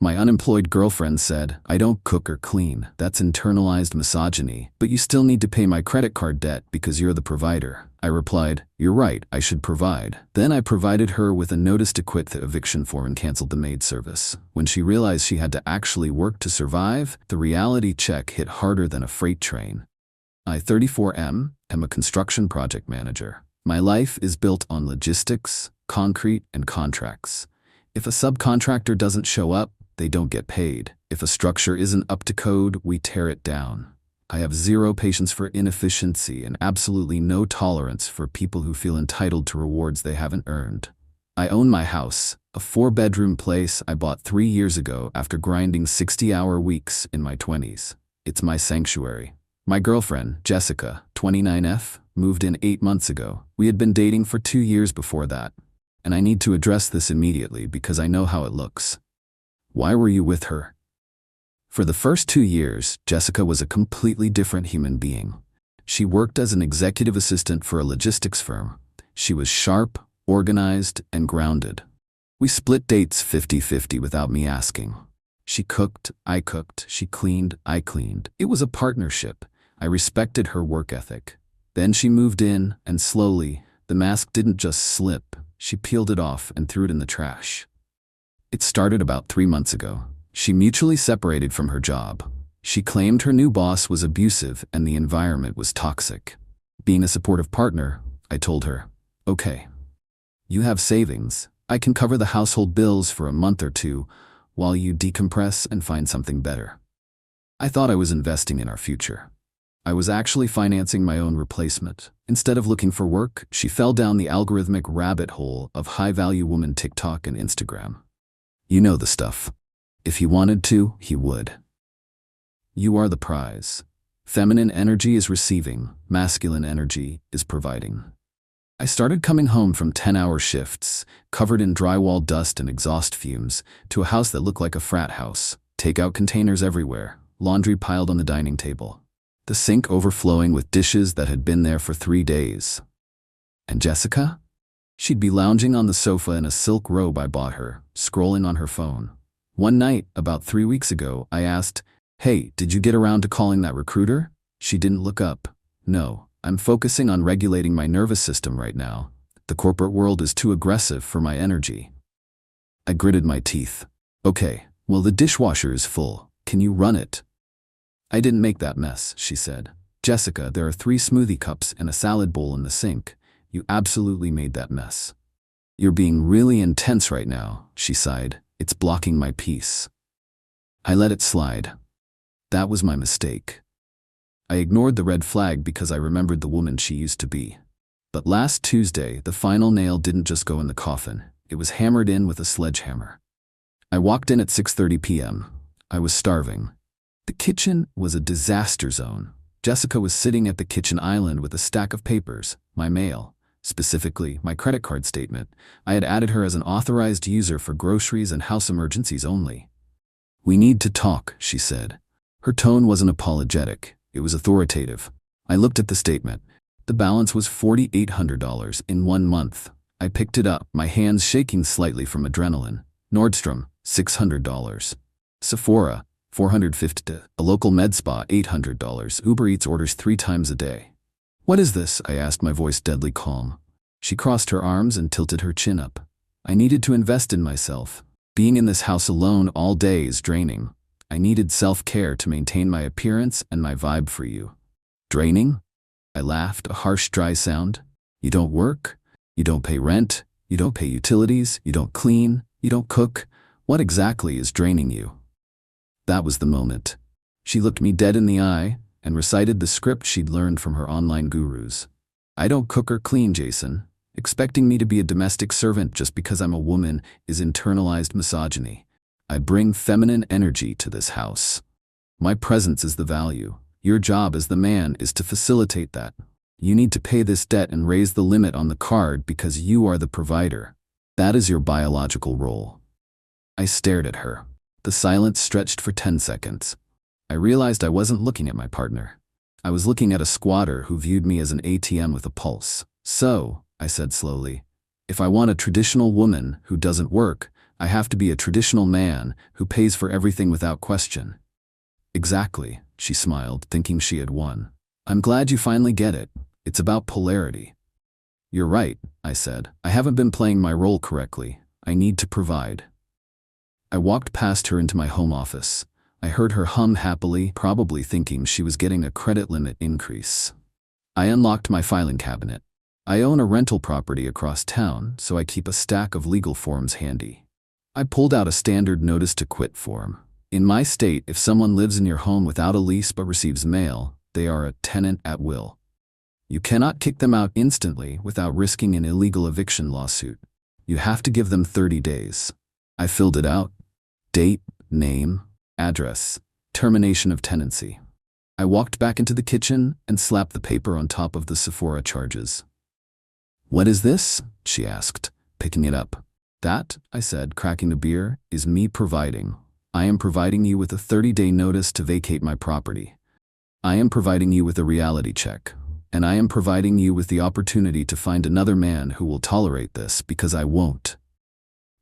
My unemployed girlfriend said, "I don't cook or clean. That's internalized misogyny. But you still need to pay my credit card debt because you're the provider." I replied, "You're right, I should provide." Then I provided her with a notice to quit the eviction form and canceled the maid service. When she realized she had to actually work to survive, the reality check hit harder than a freight train. I, 34M, am a construction project manager. My life is built on logistics, concrete, and contracts. If a subcontractor doesn't show up, they don't get paid. If a structure isn't up to code, we tear it down. I have zero patience for inefficiency and absolutely no tolerance for people who feel entitled to rewards they haven't earned. I own my house, a 4-bedroom place I bought 3 years ago after grinding 60-hour weeks in my 20s. It's my sanctuary. My girlfriend, Jessica, 29F, moved in 8 months ago. We had been dating for 2 years before that. And I need to address this immediately because I know how it looks. Why were you with her? For the first 2 years, Jessica was a completely different human being. She worked as an executive assistant for a logistics firm. She was sharp, organized, and grounded. We split dates 50-50 without me asking. She cooked, I cooked. She cleaned, I cleaned. It was a partnership. I respected her work ethic. Then she moved in, and slowly, the mask didn't just slip. She peeled it off and threw it in the trash. It started about 3 months ago. She mutually separated from her job. She claimed her new boss was abusive and the environment was toxic. Being a supportive partner, I told her, "Okay, you have savings. I can cover the household bills for a month or 2 while you decompress and find something better." I thought I was investing in our future. I was actually financing my own replacement. Instead of looking for work, she fell down the algorithmic rabbit hole of high-value woman TikTok and Instagram. You know the stuff. If he wanted to, he would. You are the prize. Feminine energy is receiving, masculine energy is providing. I started coming home from 10-hour shifts, covered in drywall dust and exhaust fumes, to a house that looked like a frat house. Takeout containers everywhere, laundry piled on the dining table. The sink overflowing with dishes that had been there for 3 days. And Jessica? She'd be lounging on the sofa in a silk robe I bought her, scrolling on her phone. One night, about 3 weeks ago, I asked, "Hey, did you get around to calling that recruiter?" She didn't look up. "No, I'm focusing on regulating my nervous system right now. The corporate world is too aggressive for my energy." I gritted my teeth. "Okay, well, the dishwasher is full. Can you run it?" "I didn't make that mess," she said. "Jessica, there are 3 smoothie cups and a salad bowl in the sink. You absolutely made that mess." "You're being really intense right now," she sighed. "It's blocking my peace." I let it slide. That was my mistake. I ignored the red flag because I remembered the woman she used to be. But last Tuesday, the final nail didn't just go in the coffin. It was hammered in with a sledgehammer. I walked in at 6:30 p.m. I was starving. The kitchen was a disaster zone. Jessica was sitting at the kitchen island with a stack of papers, my mail, specifically my credit card statement. I had added her as an authorized user for groceries and house emergencies only. "We need to talk," she said. Her tone wasn't apologetic. It was authoritative. I looked at the statement. The balance was $4,800 in 1 month. I picked it up, my hands shaking slightly from adrenaline. Nordstrom, $600. Sephora, $450. A local med spa, $800. Uber Eats orders 3 times a day. "What is this?" I asked, my voice deadly calm. She crossed her arms and tilted her chin up. "I needed to invest in myself. Being in this house alone all day is draining. I needed self-care to maintain my appearance and my vibe for you." "Draining?" I laughed, a harsh, dry sound. "You don't work? You don't pay rent? You don't pay utilities? You don't clean? You don't cook? What exactly is draining you?" That was the moment. She looked me dead in the eye and recited the script she'd learned from her online gurus. "I don't cook or clean, Jason. Expecting me to be a domestic servant just because I'm a woman is internalized misogyny. I bring feminine energy to this house. My presence is the value. Your job as the man is to facilitate that. You need to pay this debt and raise the limit on the card because you are the provider. That is your biological role." I stared at her. The silence stretched for 10 seconds. I realized I wasn't looking at my partner. I was looking at a squatter who viewed me as an ATM with a pulse. "So," I said slowly, "if I want a traditional woman who doesn't work, I have to be a traditional man who pays for everything without question. Exactly, she smiled, thinking she had won. I'm glad you finally get it. It's about polarity. You're right, I said. I haven't been playing my role correctly. I need to provide. I walked past her into my home office. I heard her hum happily, probably thinking she was getting a credit limit increase. I unlocked my filing cabinet. I own a rental property across town, so I keep a stack of legal forms handy. I pulled out a standard notice to quit form. In my state, if someone lives in your home without a lease but receives mail, they are a tenant at will. You cannot kick them out instantly without risking an illegal eviction lawsuit. You have to give them 30 days. I filled it out. Date, name, address, termination of tenancy. I walked back into the kitchen and slapped the paper on top of the Sephora charges. What is this? She asked, picking it up. That, I said, cracking a beer, is me providing. I am providing you with a 30-day notice to vacate my property. I am providing you with a reality check. And I am providing you with the opportunity to find another man who will tolerate this, because I won't.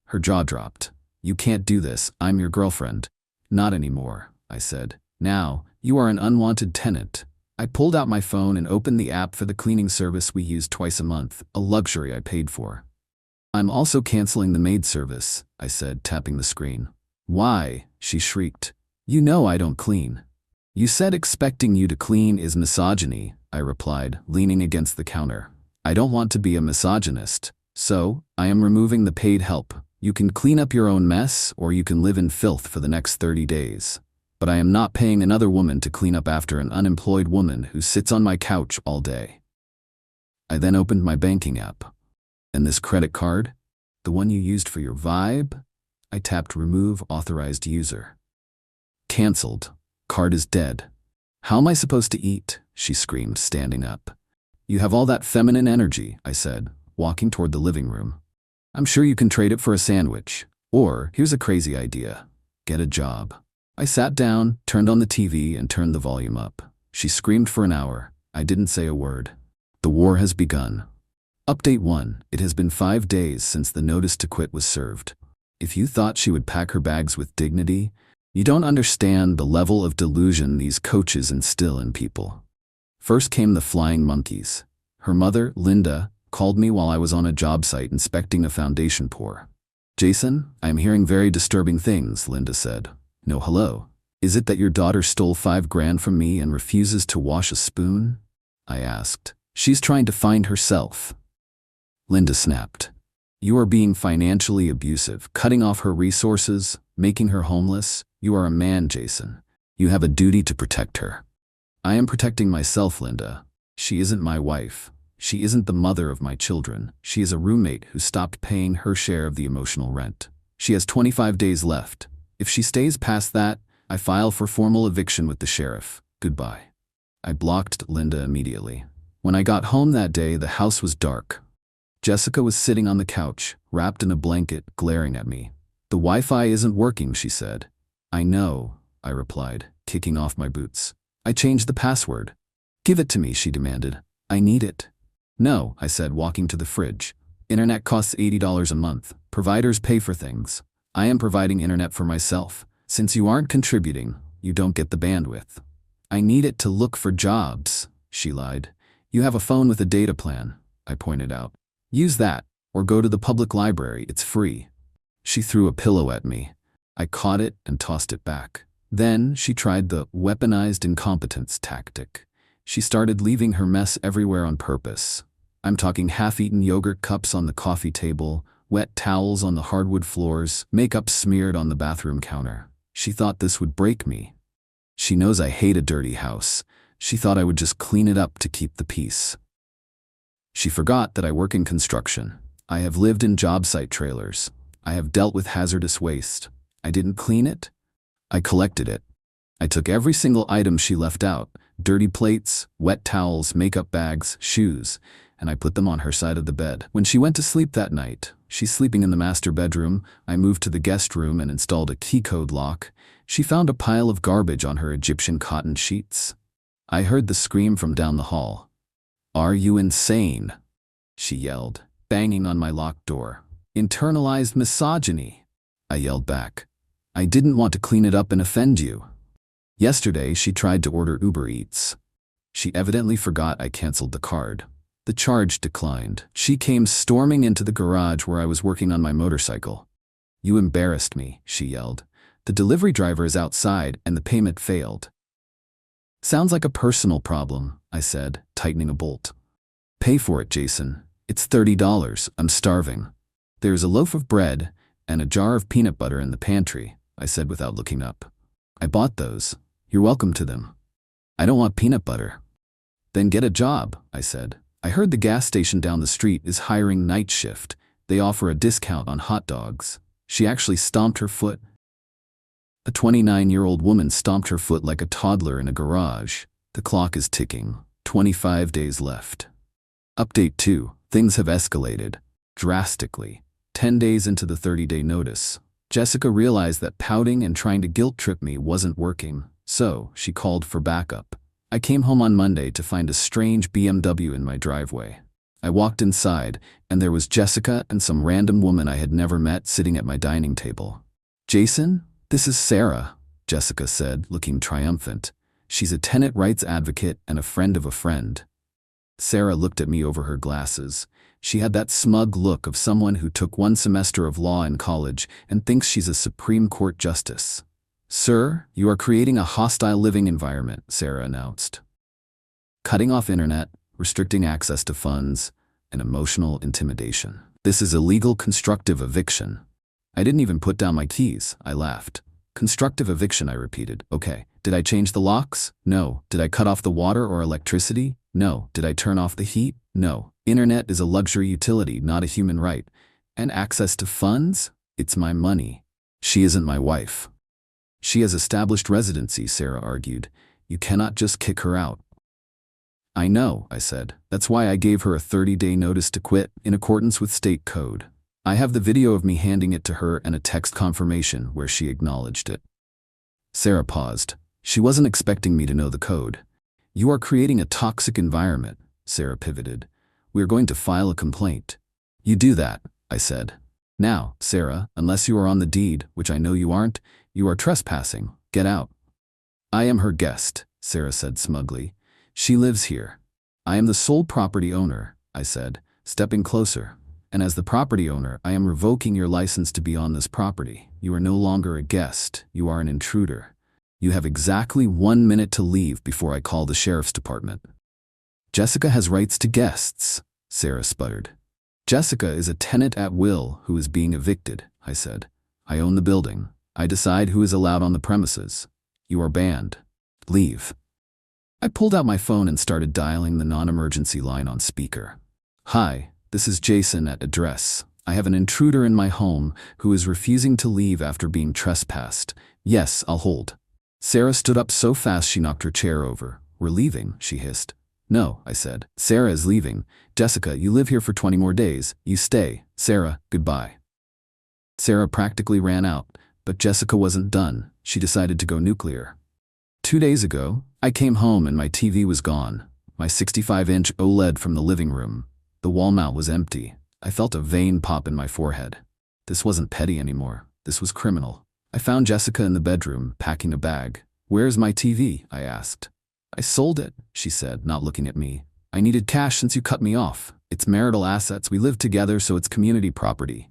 Her jaw dropped. You can't do this. I'm your girlfriend. Not anymore, I said. Now, you are an unwanted tenant. I pulled out my phone and opened the app for the cleaning service we use twice a month, a luxury I paid for. I'm also canceling the maid service, I said, tapping the screen. Why? She shrieked. You know I don't clean. You said expecting you to clean is misogyny, I replied, leaning against the counter. I don't want to be a misogynist, so I am removing the paid help. You can clean up your own mess, or you can live in filth for the next 30 days. But I am not paying another woman to clean up after an unemployed woman who sits on my couch all day. I then opened my banking app. And this credit card? The one you used for your vibe? I tapped Remove Authorized User. Cancelled. Card is dead. How am I supposed to eat? She screamed, standing up. You have all that feminine energy, I said, walking toward the living room. I'm sure you can trade it for a sandwich. Or, here's a crazy idea. Get a job. I sat down, turned on the TV, and turned the volume up. She screamed for an hour. I didn't say a word. The war has begun. Update 1. It has been 5 days since the notice to quit was served. If you thought she would pack her bags with dignity, you don't understand the level of delusion these coaches instill in people. First came the flying monkeys. Her mother, Linda, called me while I was on a job site inspecting a foundation pour. Jason, I am hearing very disturbing things, Linda said. No hello. Is it that your daughter stole $5,000 from me and refuses to wash a spoon? I asked. She's trying to find herself. Linda snapped. You are being financially abusive, cutting off her resources, making her homeless. You are a man, Jason. You have a duty to protect her. I am protecting myself, Linda. She isn't my wife. She isn't the mother of my children. She is a roommate who stopped paying her share of the emotional rent. She has 25 days left. If she stays past that, I file for formal eviction with the sheriff. Goodbye. I blocked Linda immediately. When I got home that day, the house was dark. Jessica was sitting on the couch, wrapped in a blanket, glaring at me. The Wi-Fi isn't working, she said. I know, I replied, kicking off my boots. I changed the password. Give it to me, she demanded. I need it. No, I said, walking to the fridge. Internet costs $80 a month. Providers pay for things. I am providing internet for myself. Since you aren't contributing, you don't get the bandwidth. I need it to look for jobs, she lied. You have a phone with a data plan, I pointed out. Use that, or go to the public library, it's free. She threw a pillow at me. I caught it and tossed it back. Then she tried the weaponized incompetence tactic. She started leaving her mess everywhere on purpose. I'm talking half-eaten yogurt cups on the coffee table, wet towels on the hardwood floors, makeup smeared on the bathroom counter. She thought this would break me. She knows I hate a dirty house. She thought I would just clean it up to keep the peace. She forgot that I work in construction. I have lived in job site trailers. I have dealt with hazardous waste. I didn't clean it. I collected it. I took every single item she left out, dirty plates, wet towels, makeup bags, shoes, and I put them on her side of the bed. When she went to sleep that night, she's sleeping in the master bedroom, I moved to the guest room and installed a key code lock. She found a pile of garbage on her Egyptian cotton sheets. I heard the scream from down the hall. Are you insane? She yelled, banging on my locked door. Internalized misogyny. I yelled back. I didn't want to clean it up and offend you. Yesterday, she tried to order Uber Eats. She evidently forgot I canceled the card. The charge declined. She came storming into the garage where I was working on my motorcycle. You embarrassed me, she yelled. The delivery driver is outside and the payment failed. Sounds like a personal problem, I said, tightening a bolt. Pay for it, Jason. It's $30. I'm starving. There's a loaf of bread and a jar of peanut butter in the pantry, I said without looking up. I bought those. You're welcome to them. I don't want peanut butter. Then get a job, I said. I heard the gas station down the street is hiring night shift. They offer a discount on hot dogs. She actually stomped her foot. A 29-year-old woman stomped her foot like a toddler in a garage. The clock is ticking. 25 days left. Update 2. Things have escalated. Drastically. 10 days into the 30-day notice. Jessica realized that pouting and trying to guilt-trip me wasn't working, so she called for backup. I came home on Monday to find a strange BMW in my driveway. I walked inside, and there was Jessica and some random woman I had never met sitting at my dining table. Jason? This is Sarah, Jessica said, looking triumphant. She's a tenant rights advocate and a friend of a friend. Sarah looked at me over her glasses. She had that smug look of someone who took 1 semester of law in college and thinks she's a Supreme Court justice. Sir, you are creating a hostile living environment, Sarah announced. Cutting off internet, restricting access to funds, and emotional intimidation. This is illegal constructive eviction. I didn't even put down my keys, I laughed. Constructive eviction, I repeated. Okay. Did I change the locks? No. Did I cut off the water or electricity? No. Did I turn off the heat? No. Internet is a luxury utility, not a human right. And access to funds? It's my money. She isn't my wife. She has established residency, Sarah argued. You cannot just kick her out. I know, I said. That's why I gave her a 30-day notice to quit, in accordance with state code. I have the video of me handing it to her and a text confirmation where she acknowledged it. Sarah paused. She wasn't expecting me to know the code. You are creating a toxic environment, Sarah pivoted. We are going to file a complaint. You do that, I said. Now, Sarah, unless you are on the deed, which I know you aren't, you are trespassing. Get out. I am her guest, Sarah said smugly. She lives here. I am the sole property owner, I said, stepping closer. And as the property owner, I am revoking your license to be on this property. You are no longer a guest. You are an intruder. You have exactly 1 minute to leave before I call the sheriff's department. Jessica has rights to guests, Sarah sputtered. Jessica is a tenant at will who is being evicted, I said. I own the building. I decide who is allowed on the premises. You are banned. Leave. I pulled out my phone and started dialing the non-emergency line on speaker. Hi. This is Jason at address. I have an intruder in my home who is refusing to leave after being trespassed. Yes, I'll hold. Sarah stood up so fast she knocked her chair over. We're leaving, she hissed. No, I said. Sarah is leaving. Jessica, you live here for 20 more days. You stay. Sarah, goodbye. Sarah practically ran out, but Jessica wasn't done. She decided to go nuclear. 2 days ago, I came home and my TV was gone. My 65-inch OLED from the living room. The wall mount was empty. I felt a vein pop in my forehead. This wasn't petty anymore. This was criminal. I found Jessica in the bedroom, packing a bag. Where's my TV? I asked. I sold it, she said, not looking at me. I needed cash since you cut me off. It's marital assets. We live together, so it's community property.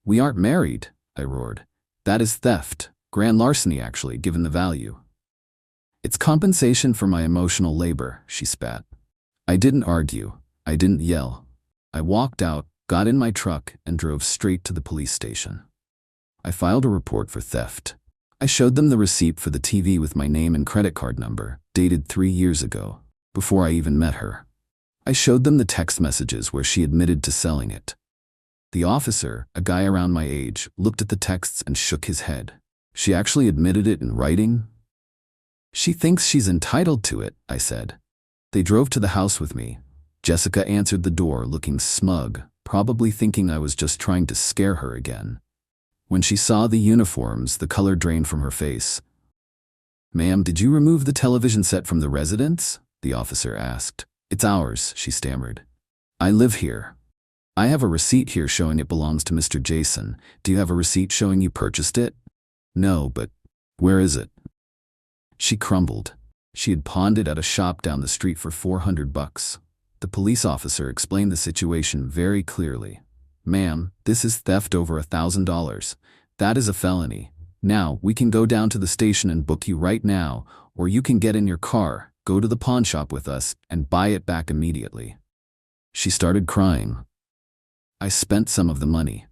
We aren't married, I roared. That is theft. Grand larceny, actually, given the value. It's compensation for my emotional labor, she spat. I didn't argue. I didn't yell. I walked out, got in my truck, and drove straight to the police station. I filed a report for theft. I showed them the receipt for the TV with my name and credit card number, dated 3 years ago, before I even met her. I showed them the text messages where she admitted to selling it. The officer, a guy around my age, looked at the texts and shook his head. She actually admitted it in writing? She thinks she's entitled to it, I said. They drove to the house with me. Jessica answered the door looking smug, probably thinking I was just trying to scare her again. When she saw the uniforms, the color drained from her face. Ma'am, did you remove the television set from the residence? The officer asked. It's ours, she stammered. I live here. I have a receipt here showing it belongs to Mr. Jason. Do you have a receipt showing you purchased it? No, but where is it? She crumbled. She had pawned it at a shop down the street for $400. The police officer explained the situation very clearly. Ma'am, this is theft over $1,000. That is a felony. Now, we can go down to the station and book you right now, or you can get in your car, go to the pawn shop with us, and buy it back immediately. She started crying. I spent some of the money.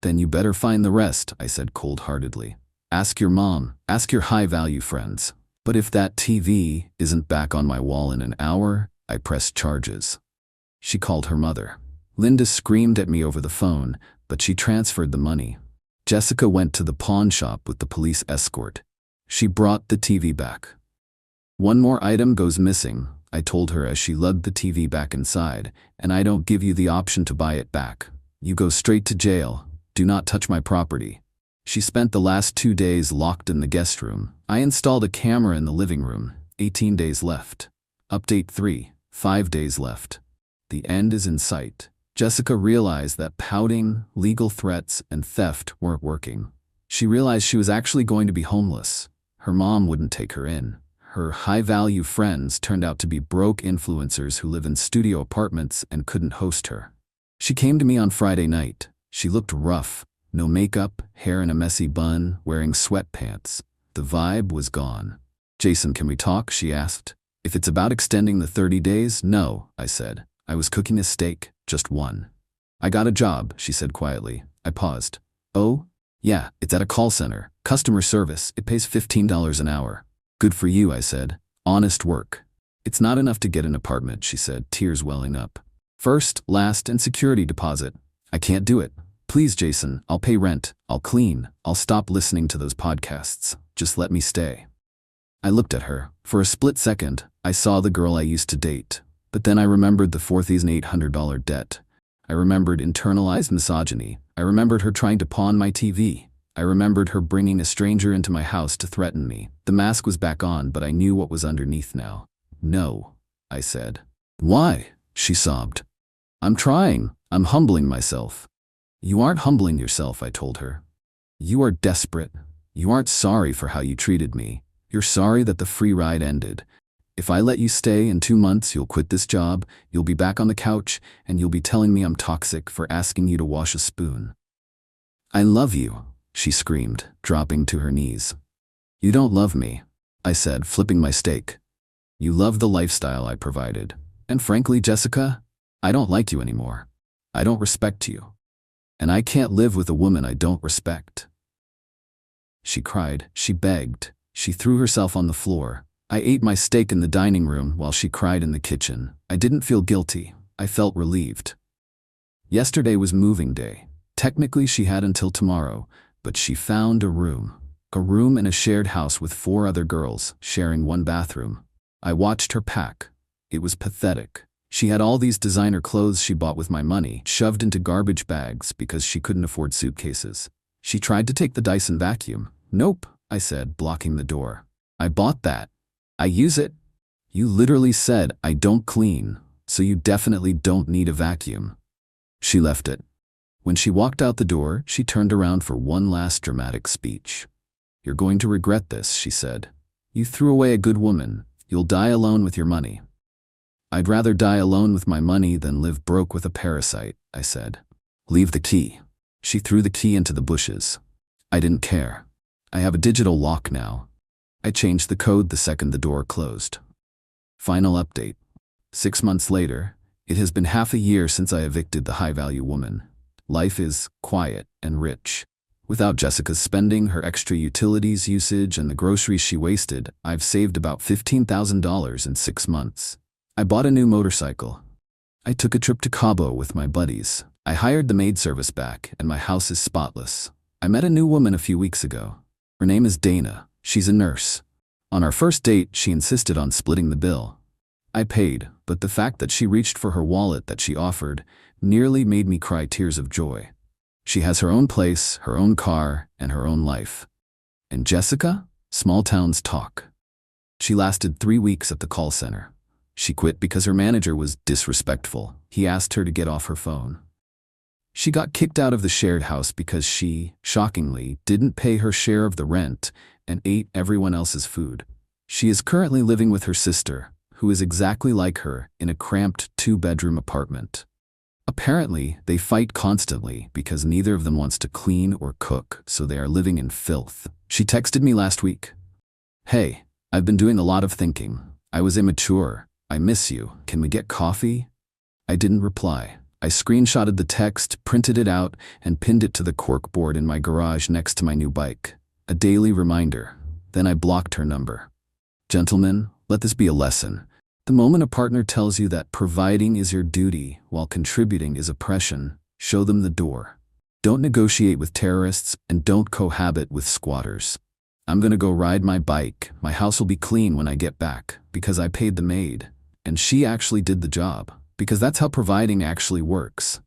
Then you better find the rest, I said cold-heartedly. Ask your mom, ask your high-value friends. But if that TV isn't back on my wall in an hour, I press charges. She called her mother. Linda screamed at me over the phone, but she transferred the money. Jessica went to the pawn shop with the police escort. She brought the TV back. One more item goes missing, I told her as she lugged the TV back inside, and I don't give you the option to buy it back. You go straight to jail. Do not touch my property. She spent the last 2 days locked in the guest room. I installed a camera in the living room. 18 days left. Update 3. 5 days left. The end is in sight. Jessica realized that pouting, legal threats, and theft weren't working. She realized she was actually going to be homeless. Her mom wouldn't take her in. Her high-value friends turned out to be broke influencers who live in studio apartments and couldn't host her. She came to me on Friday night. She looked rough. No makeup, hair in a messy bun, wearing sweatpants. The vibe was gone. Jason, can we talk? She asked. If it's about extending the 30 days, no, I said. I was cooking a steak, just one. I got a job, she said quietly. I paused. Oh? Yeah, it's at a call center. Customer service. It pays $15 an hour. Good for you, I said. Honest work. It's not enough to get an apartment, she said, tears welling up. First, last, and security deposit. I can't do it. Please, Jason, I'll pay rent. I'll clean. I'll stop listening to those podcasts. Just let me stay. I looked at her. For a split second, I saw the girl I used to date. But then I remembered the $4,800 debt. I remembered internalized misogyny. I remembered her trying to pawn my TV. I remembered her bringing a stranger into my house to threaten me. The mask was back on, but I knew what was underneath now. No, I said. Why? She sobbed. I'm trying. I'm humbling myself. You aren't humbling yourself, I told her. You are desperate. You aren't sorry for how you treated me. You're sorry that the free ride ended. If I let you stay, in 2 months you'll quit this job, you'll be back on the couch, and you'll be telling me I'm toxic for asking you to wash a spoon. I love you, she screamed, dropping to her knees. You don't love me, I said, flipping my steak. You love the lifestyle I provided. And frankly, Jessica, I don't like you anymore. I don't respect you. And I can't live with a woman I don't respect. She cried, she begged, she threw herself on the floor. I ate my steak in the dining room while she cried in the kitchen. I didn't feel guilty. I felt relieved. Yesterday was moving day. Technically she had until tomorrow, but she found a room. A room in a shared house with 4 other girls, sharing one bathroom. I watched her pack. It was pathetic. She had all these designer clothes she bought with my money, shoved into garbage bags because she couldn't afford suitcases. She tried to take the Dyson vacuum. Nope, I said, blocking the door. I bought that. I use it. You literally said I don't clean, so you definitely don't need a vacuum. She left it. When she walked out the door, she turned around for one last dramatic speech. You're going to regret this, she said. You threw away a good woman. You'll die alone with your money. I'd rather die alone with my money than live broke with a parasite, I said. Leave the key. She threw the key into the bushes. I didn't care. I have a digital lock now. I changed the code the second the door closed. Final update. 6 months later, it has been half a year since I evicted the high-value woman. Life is quiet and rich. Without Jessica's spending, her extra utilities usage, and the groceries she wasted, I've saved about $15,000 in 6 months. I bought a new motorcycle. I took a trip to Cabo with my buddies. I hired the maid service back, and my house is spotless. I met a new woman a few weeks ago. Her name is Dana. She's a nurse. On our first date, she insisted on splitting the bill. I paid, but the fact that she reached for her wallet that she offered nearly made me cry tears of joy. She has her own place, her own car, and her own life. And Jessica? Small towns talk. She lasted 3 weeks at the call center. She quit because her manager was disrespectful. He asked her to get off her phone. She got kicked out of the shared house because she, shockingly, didn't pay her share of the rent and ate everyone else's food. She is currently living with her sister, who is exactly like her, in a cramped 2-bedroom apartment. Apparently, they fight constantly because neither of them wants to clean or cook, so they are living in filth. She texted me last week. "Hey, I've been doing a lot of thinking. I was immature. I miss you. Can we get coffee?" I didn't reply. I screenshotted the text, printed it out, and pinned it to the corkboard in my garage next to my new bike. A daily reminder. Then I blocked her number. Gentlemen, let this be a lesson. The moment a partner tells you that providing is your duty while contributing is oppression, show them the door. Don't negotiate with terrorists and don't cohabit with squatters. I'm gonna go ride my bike. My house will be clean when I get back because I paid the maid. And she actually did the job. Because that's how providing actually works.